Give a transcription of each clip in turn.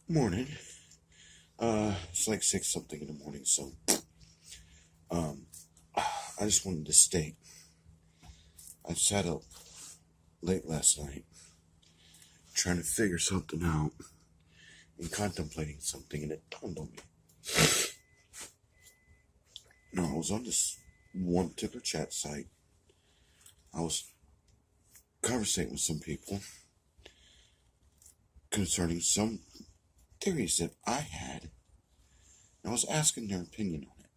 Morning. It's like 6 something in the morning, so um I just wanted to state I sat up late last night trying to figure something out and contemplating something, and it dawned on me. No, I was on this one particular chat site. I was conversating with some people concerning some theories that I had, and I was asking their opinion on it.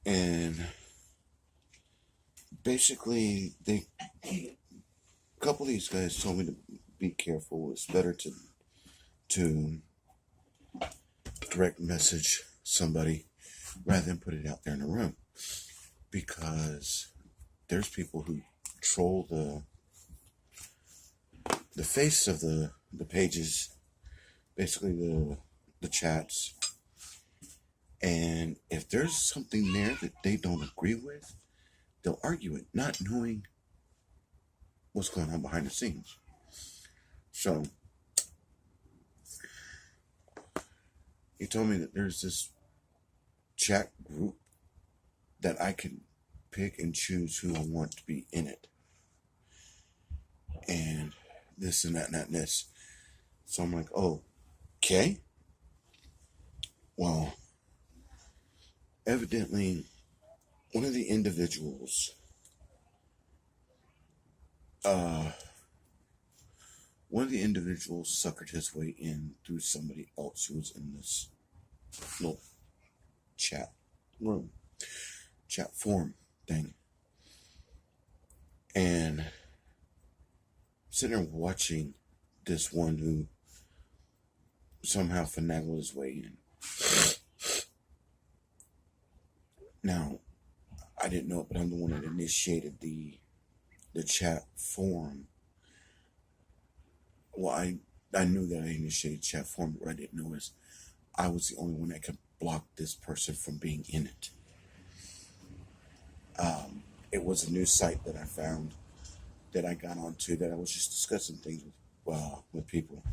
And basically, a couple of these guys told me to be careful. It's better to direct message somebody rather than put it out there in the room, because there's people who troll the face of the pages, basically the chats, and if there's something there that they don't agree with, they'll argue it, not knowing what's going on behind the scenes. So he told me that there's this chat group that I can pick and choose who I want to be in it, and this and that and that and this. So I'm like, oh, okay. Well, evidently, one of the individuals, uh, suckered his way in through somebody else who was in this little chat room, chat forum thing, and I'm sitting there watching this one who somehow finagled his way in. Now, I didn't know it, but I'm the one that initiated the chat forum. Well, I knew that I initiated chat forum, but what I didn't know is I was the only one that could block this person from being in it. It was a new site that I found, that I got onto, that I was just discussing things with people.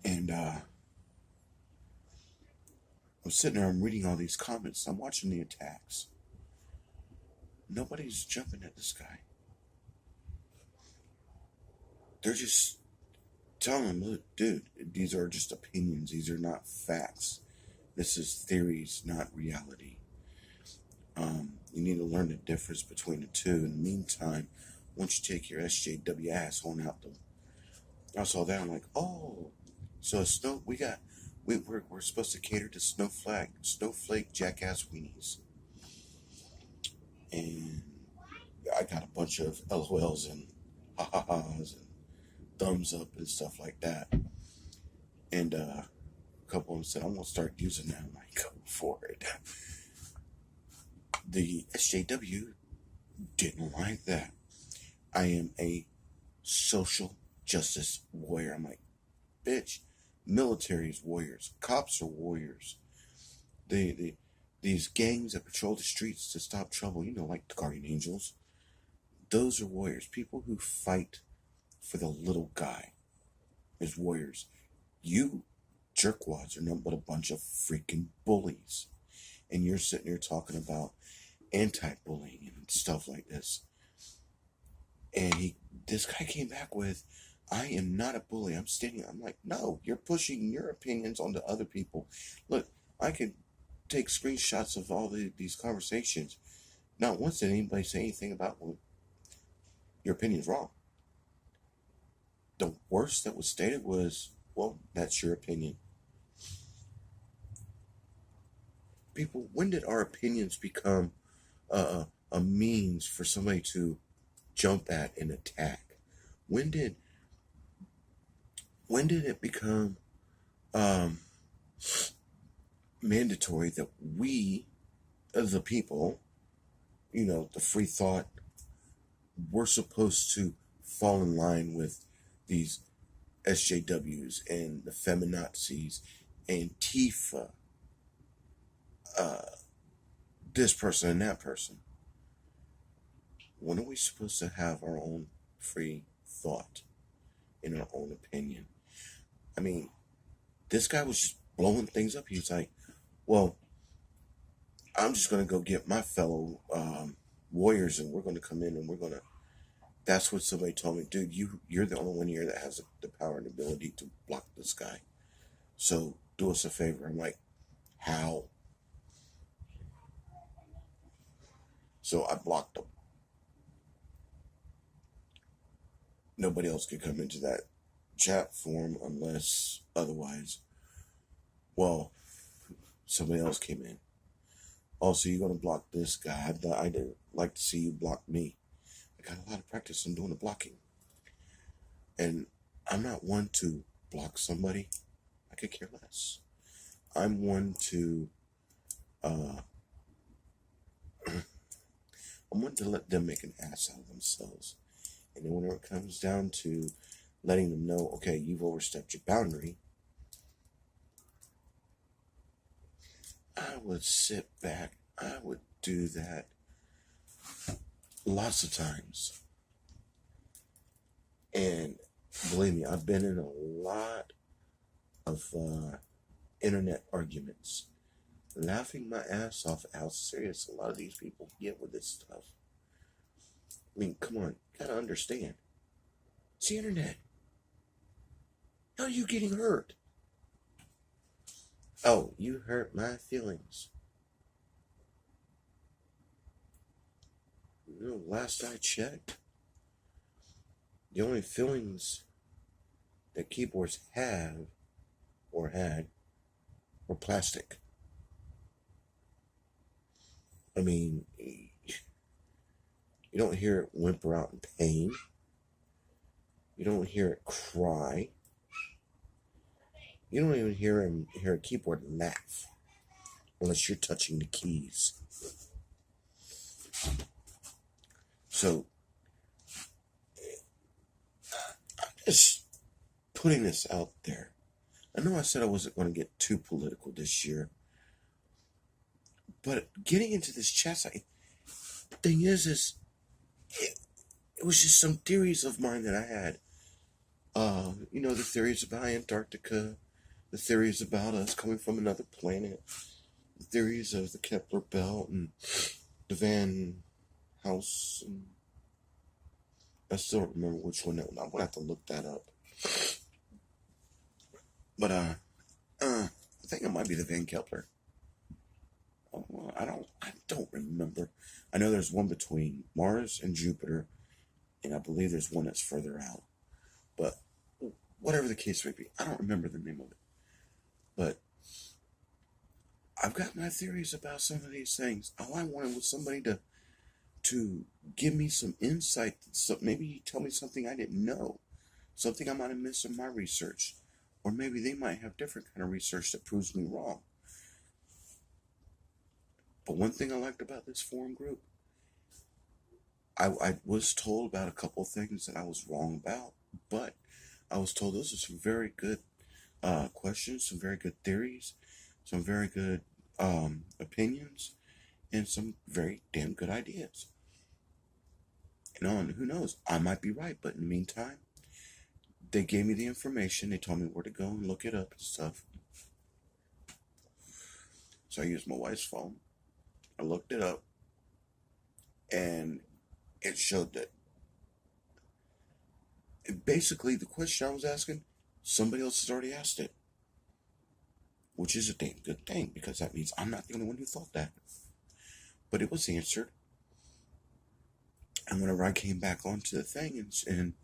And I'm sitting there, I'm reading all these comments, I'm watching the attacks. Nobody's jumping at this guy. They're just telling him, look, dude, these are just opinions. These are not facts. This is theories, not reality. You need to learn the difference between the two. In the meantime, once you take your SJW asshole out I saw that, I'm like, oh, so we're supposed to cater to snowflake jackass weenies. And I got a bunch of LOLs and ha-ha-has and thumbs up and stuff like that. And a couple of them said, I'm going to start using that. I'm like, go for it. The SJW didn't like that. I am a social justice warrior. I'm like, bitch, military is warriors. Cops are warriors. These gangs that patrol the streets to stop trouble, like the Guardian Angels, those are warriors. People who fight for the little guy is warriors. You jerkwads are nothing but a bunch of freaking bullies. And you're sitting here talking about anti-bullying and stuff like this. And this guy came back with, I am not a bully. I'm like, no, you're pushing your opinions onto other people. Look, I could take screenshots of all these conversations. Not once did anybody say anything about, well, your opinion's wrong. The worst that was stated was, well, that's your opinion. People, when did our opinions become a means for somebody to jump at and attack? When did it become mandatory that we, as the people, the free thought, we're supposed to fall in line with these SJWs and the feminazis, Antifa, this person and that person? When are we supposed to have our own free thought? in our own opinion. I mean, this guy was just blowing things up. He was like, well, I'm just going to go get my fellow warriors and we're going to come in and we're going to. That's what somebody told me. Dude, you're the only one here that has the power and ability to block this guy. So do us a favor. I'm like, how? So I blocked him. Nobody else could come into that chat forum unless otherwise. Well, somebody else came in. Oh, so you're going to block this guy. I'd like to see you block me. I got a lot of practice in doing the blocking. And I'm not one to block somebody. I could care less. I'm one to let them make an ass out of themselves. And then whenever it comes down to letting them know, okay, you've overstepped your boundary, I would sit back. I would do that lots of times. And believe me, I've been in a lot of internet arguments, laughing my ass off at how serious a lot of these people get with this stuff. I mean, come on, you gotta understand. It's the internet. How are you getting hurt? Oh, you hurt my feelings. You know, last I checked, the only feelings that keyboards have or had were plastic. I mean, you don't hear it whimper out in pain. You don't hear it cry. You don't even hear a keyboard laugh unless you're touching the keys. So, I'm just putting this out there. I know I said I wasn't going to get too political this year, but getting into this chat site, the thing is it was just some theories of mine that I had. You know, the theories about Antarctica, the theories about us coming from another planet, the theories of the Kepler belt and the Van House. And I still don't remember which one that was. I'm gonna have to look that up. But I think it might be the Van Kepler. Oh, I don't remember. I know there's one between Mars and Jupiter, and I believe there's one that's further out. But whatever the case may be, I don't remember the name of it. But I've got my theories about some of these things. All I wanted was somebody to give me some insight. So maybe tell me something I didn't know, something I might have missed in my research, or maybe they might have different kind of research that proves me wrong. But one thing I liked about this forum group, I was told about a couple of things that I was wrong about, but I was told those are some very good questions, some very good theories, some very good opinions, and some very damn good ideas. And who knows, I might be right, but in the meantime, they gave me the information. They told me where to go and look it up and stuff. So I used my wife's phone. I looked it up, and it showed that basically the question I was asking, somebody else has already asked it, which is a damn good thing, because that means I'm not the only one who thought that. But it was answered. And whenever I came back onto the thing and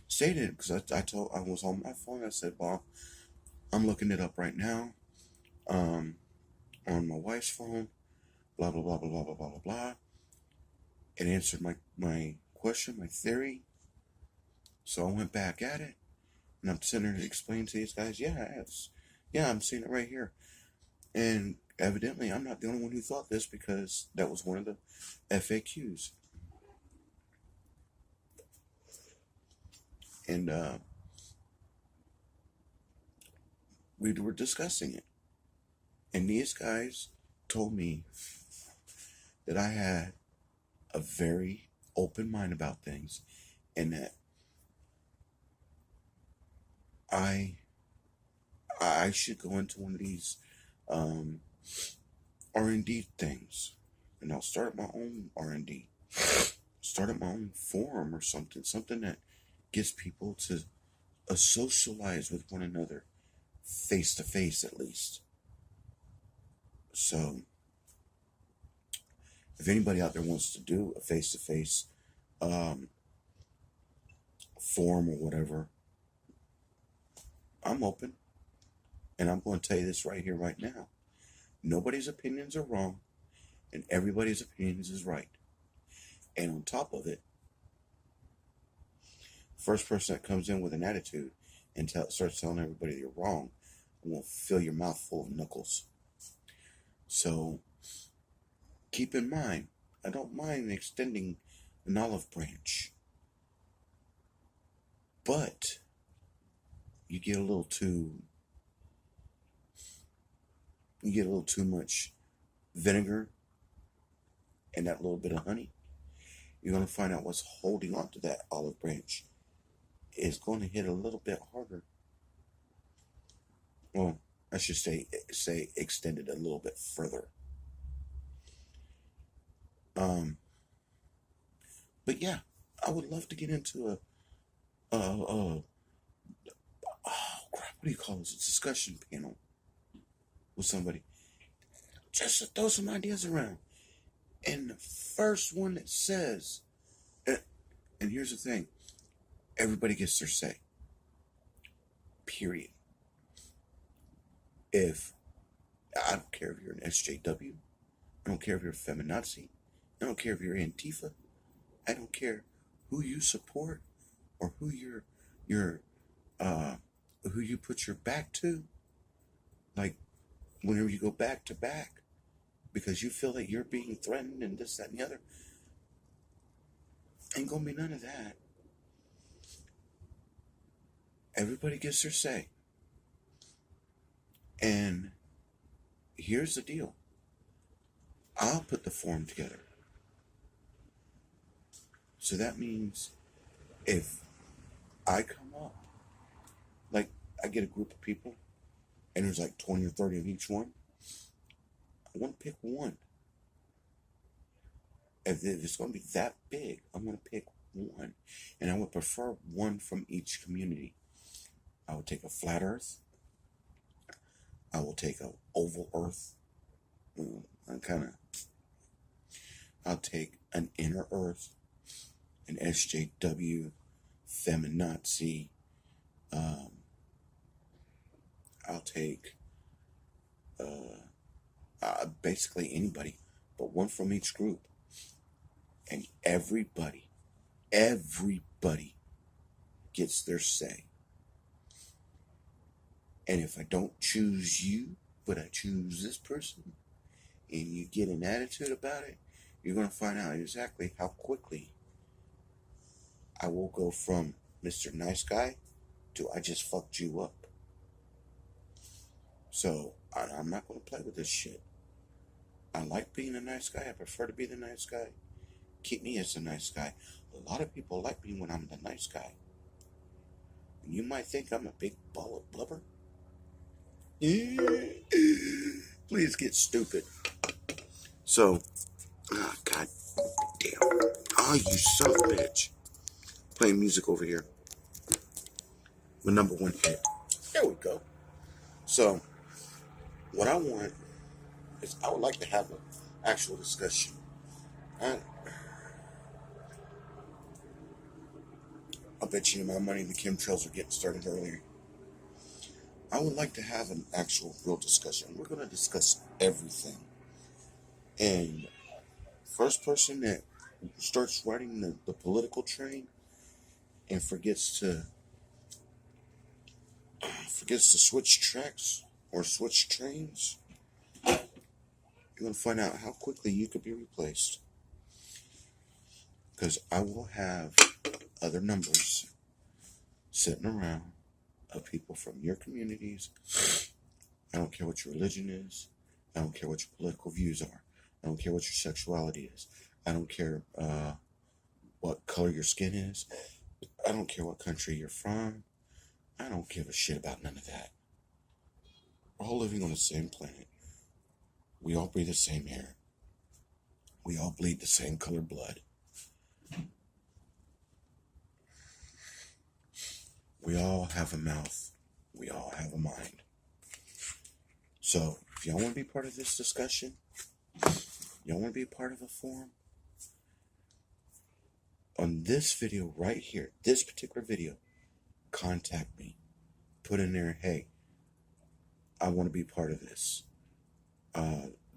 stated it, because I was on my phone, I said, well, I'm looking it up right now, on my wife's phone, blah, blah, blah, blah, blah, blah, blah, blah. It answered my question, my theory. So I went back at it, and I'm sitting there to explain to these guys, yeah, I'm seeing it right here. And evidently, I'm not the only one who thought this, because that was one of the FAQs. And we were discussing it. And these guys told me that I had a very open mind about things, and that I I should go into one of these R&D things, and I'll start my own R&D. Start up my own forum or something that gets people to socialize with one another, face to face at least. So, if anybody out there wants to do a face to face forum or whatever, I'm open. And I'm going to tell you this right here, right now. Nobody's opinions are wrong, and everybody's opinions is right. And on top of it, first person that comes in with an attitude and starts telling everybody you're wrong, will fill your mouth full of knuckles. So keep in mind, I don't mind extending an olive branch, but you get a little too much vinegar and that little bit of honey, you're going to find out what's holding on to that olive branch is going to hit a little bit harder. Well, I should say extend it a little bit further. But yeah, I would love to get into oh crap, what do you call this? A discussion panel with somebody. Just to throw some ideas around. And the first one that says, and here's the thing, everybody gets their say. Period. If, I don't care if you're an SJW, I don't care if you're a feminazi, I don't care if you're Antifa, I don't care who you support or who who you put your back to. Like, whenever you go back to back, because you feel that you're being threatened and this, that, and the other, ain't gonna be none of that. Everybody gets their say. And here's the deal. I'll put the forum together. So that means if I come up, like I get a group of people, and there's like 20 or 30 of each one, I want to pick one. If it's going to be that big, I'm going to pick one. And I would prefer one from each community. I would take a flat earth. I will take an oval earth. I'll take an inner earth, an SJW, feminazi. I'll take basically anybody, but one from each group. And everybody gets their say. And if I don't choose you, but I choose this person, and you get an attitude about it, you're going to find out exactly how quickly I will go from Mr. Nice Guy to I just fucked you up. So I'm not going to play with this shit. I like being a nice guy. I prefer to be the nice guy. Keep me as a nice guy. A lot of people like me when I'm the nice guy. And you might think I'm a big ball of blubber. Please get stupid. So, god damn. Oh, you son of a bitch. Playing music over here. The number one hit. There we go. So, what I want is I would like to have an actual discussion. I bet you my money the chemtrails are getting started earlier. I would like to have an actual real discussion. We're going to discuss everything. And first person that starts riding the political train and forgets to switch tracks or switch trains, you're going to find out how quickly you could be replaced. Because I will have other numbers sitting around of people from your communities. I don't care what your religion is. I don't care what your political views are. I don't care what your sexuality is. I don't care what color your skin is. I don't care what country you're from. I don't give a shit about none of that. We're all living on the same planet. We all breathe the same air. We all bleed the same colored blood. We all have a mouth. We all have a mind. So, if y'all want to be part of this discussion, y'all want to be a part of a forum, on this video right here, this particular video, contact me. Put in there, hey, I want to be part of this.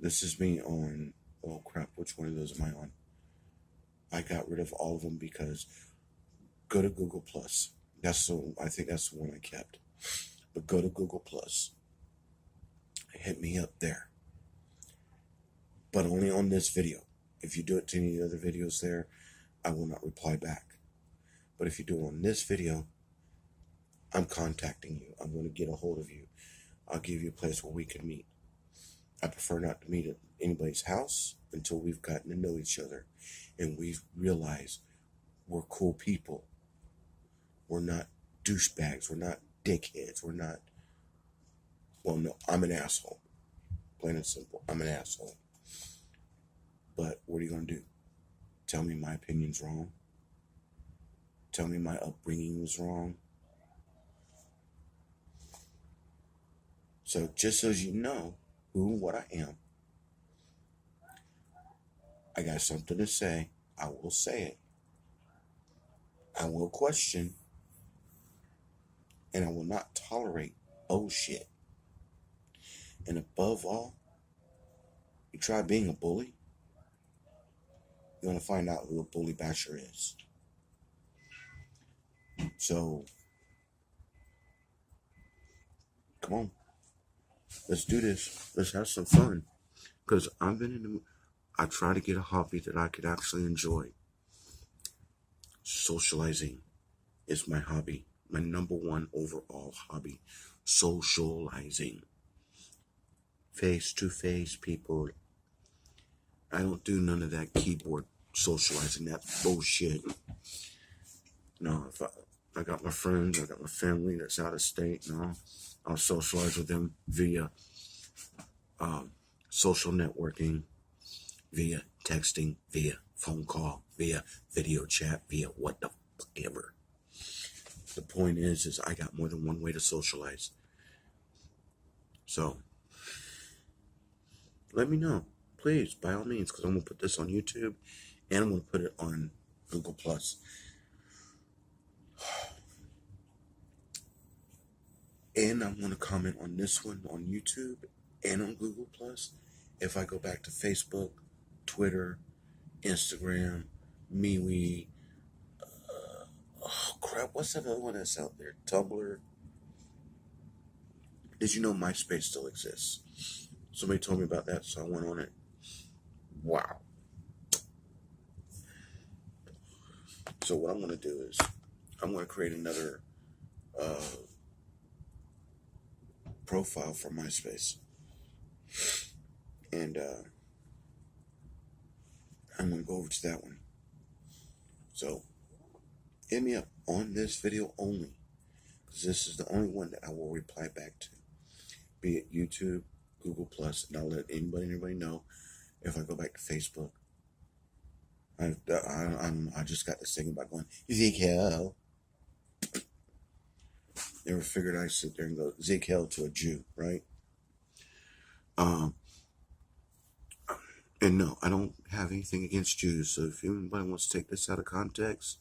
This is me on, oh crap, which one of those am I on? I got rid of all of them because go to Google Plus. I think that's the one I kept. But go to Google Plus. Hit me up there. But only on this video. If you do it to any other videos there, I will not reply back. But if you do it on this video, I'm contacting you. I'm going to get a hold of you. I'll give you a place where we can meet. I prefer not to meet at anybody's house until we've gotten to know each other and we've realized we're cool people. We're not douchebags. We're not dickheads. We're not, well, no, I'm an asshole. Plain and simple. I'm an asshole. But what are you going to do? Tell me my opinion's wrong? Tell me my upbringing was wrong? So just so you know who and what I am, I got something to say. I will say it. I will question. And I will not tolerate bullshit. And above all, you try being a bully, you're going to find out who a bully basher is. So, come on. Let's do this. Let's have some fun. Because I try to get a hobby that I could actually enjoy. Socializing is my hobby. My number one overall hobby. Socializing. Face to face, people. I don't do none of that keyboard socializing, that bullshit. No, if I got my friends, I got my family that's out of state, no, I'll socialize with them via social networking, via texting, via phone call, via video chat, via what the fuck ever. The point is I got more than one way to socialize. So, let me know, please, by all means, because I'm going to put this on YouTube and I'm going to put it on Google Plus. And I'm going to comment on this one on YouTube and on Google Plus. If I go back to Facebook, Twitter, Instagram, MeWe, oh crap, what's that other one that's out there? Tumblr. Did you know MySpace still exists? Somebody told me about that, so I went on it. Wow. So what I'm going to do is I'm going to create another profile for MySpace. And I'm going to go over to that one. So hit me up on this video only, because this is the only one that I will reply back to. Be it YouTube, Google Plus, and I'll let anybody know if I go back to Facebook. I just got this thing about going, Ezekiel. Never figured I'd sit there and go, Ezekiel to a Jew, right? And no, I don't have anything against Jews, so if anybody wants to take this out of context,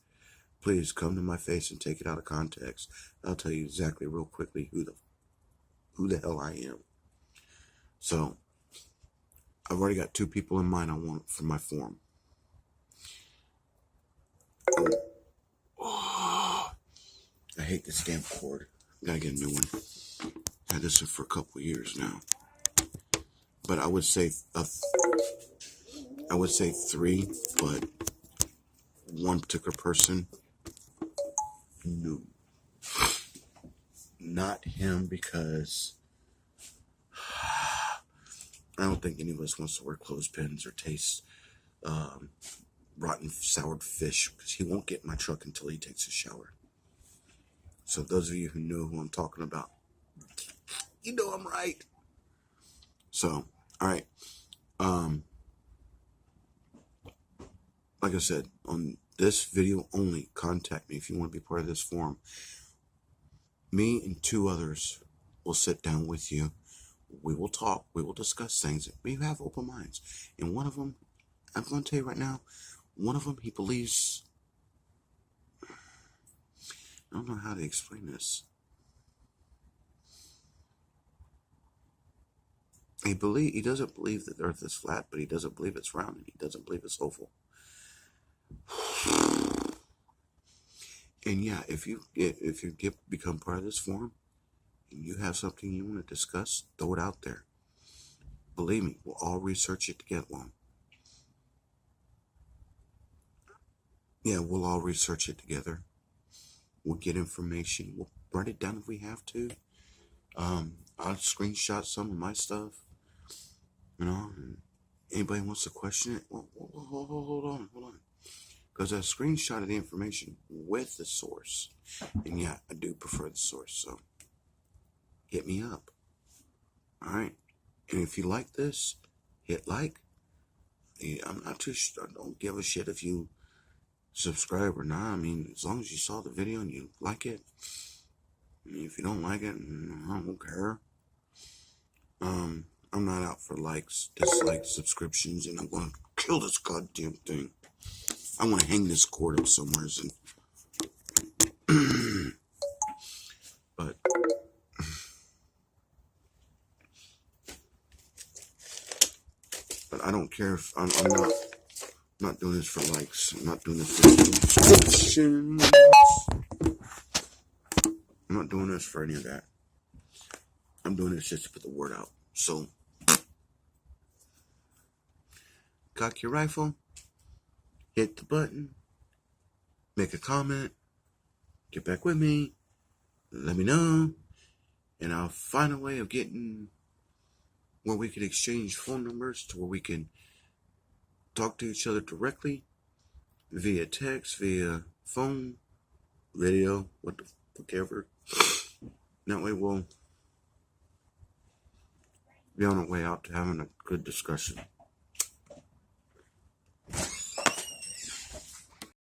please come to my face and take it out of context. I'll tell you exactly real quickly who the hell I am. So, I've already got 2 people in mind I want for my forum. Oh, I hate this damn cord. Gotta get a new one. Had this for a couple of years now. But I would say 3, but one particular person, no. Not him, because I don't think any of us wants to wear clothespins or taste rotten soured fish, because he won't get in my truck until he takes a shower. So those of you who know who I'm talking about, you know I'm right. So, all right. Like I said, on this video only, contact me if you want to be part of this forum. Me and 2 others will sit down with you. We will talk. We will discuss things. We have open minds. And one of them, I'm going to tell you right now, one of them, he believes, I don't know how to explain this. He doesn't believe that the earth is flat, but he doesn't believe it's round, and he doesn't believe it's oval. And yeah, if you become part of this forum, and you have something you want to discuss, throw it out there. Believe me, we'll all research it to get one. Yeah, we'll all research it together. We'll get information. We'll write it down if we have to. I'll screenshot some of my stuff. You know, and anybody wants to question it, well, hold on. Because I screenshotted the information with the source. And yeah, I do prefer the source, so hit me up. Alright? And if you like this, hit like. I'm not too sure. I don't give a shit if you subscribe or not. I mean, as long as you saw the video and you like it. I mean, if you don't like it, I don't care. I'm not out for likes, dislikes, subscriptions, and I'm going to kill this goddamn thing. I want to hang this cord up somewhere. But I don't care if I'm not doing this for likes. I'm not doing this for subscriptions. I'm not doing this for any of that. I'm doing this just to put the word out. So, cock your rifle, hit the button, make a comment, get back with me, let me know, and I'll find a way of getting where we can exchange phone numbers to where we can talk to each other directly via text, via phone, video, whatever. That way we'll be on our way out to having a good discussion.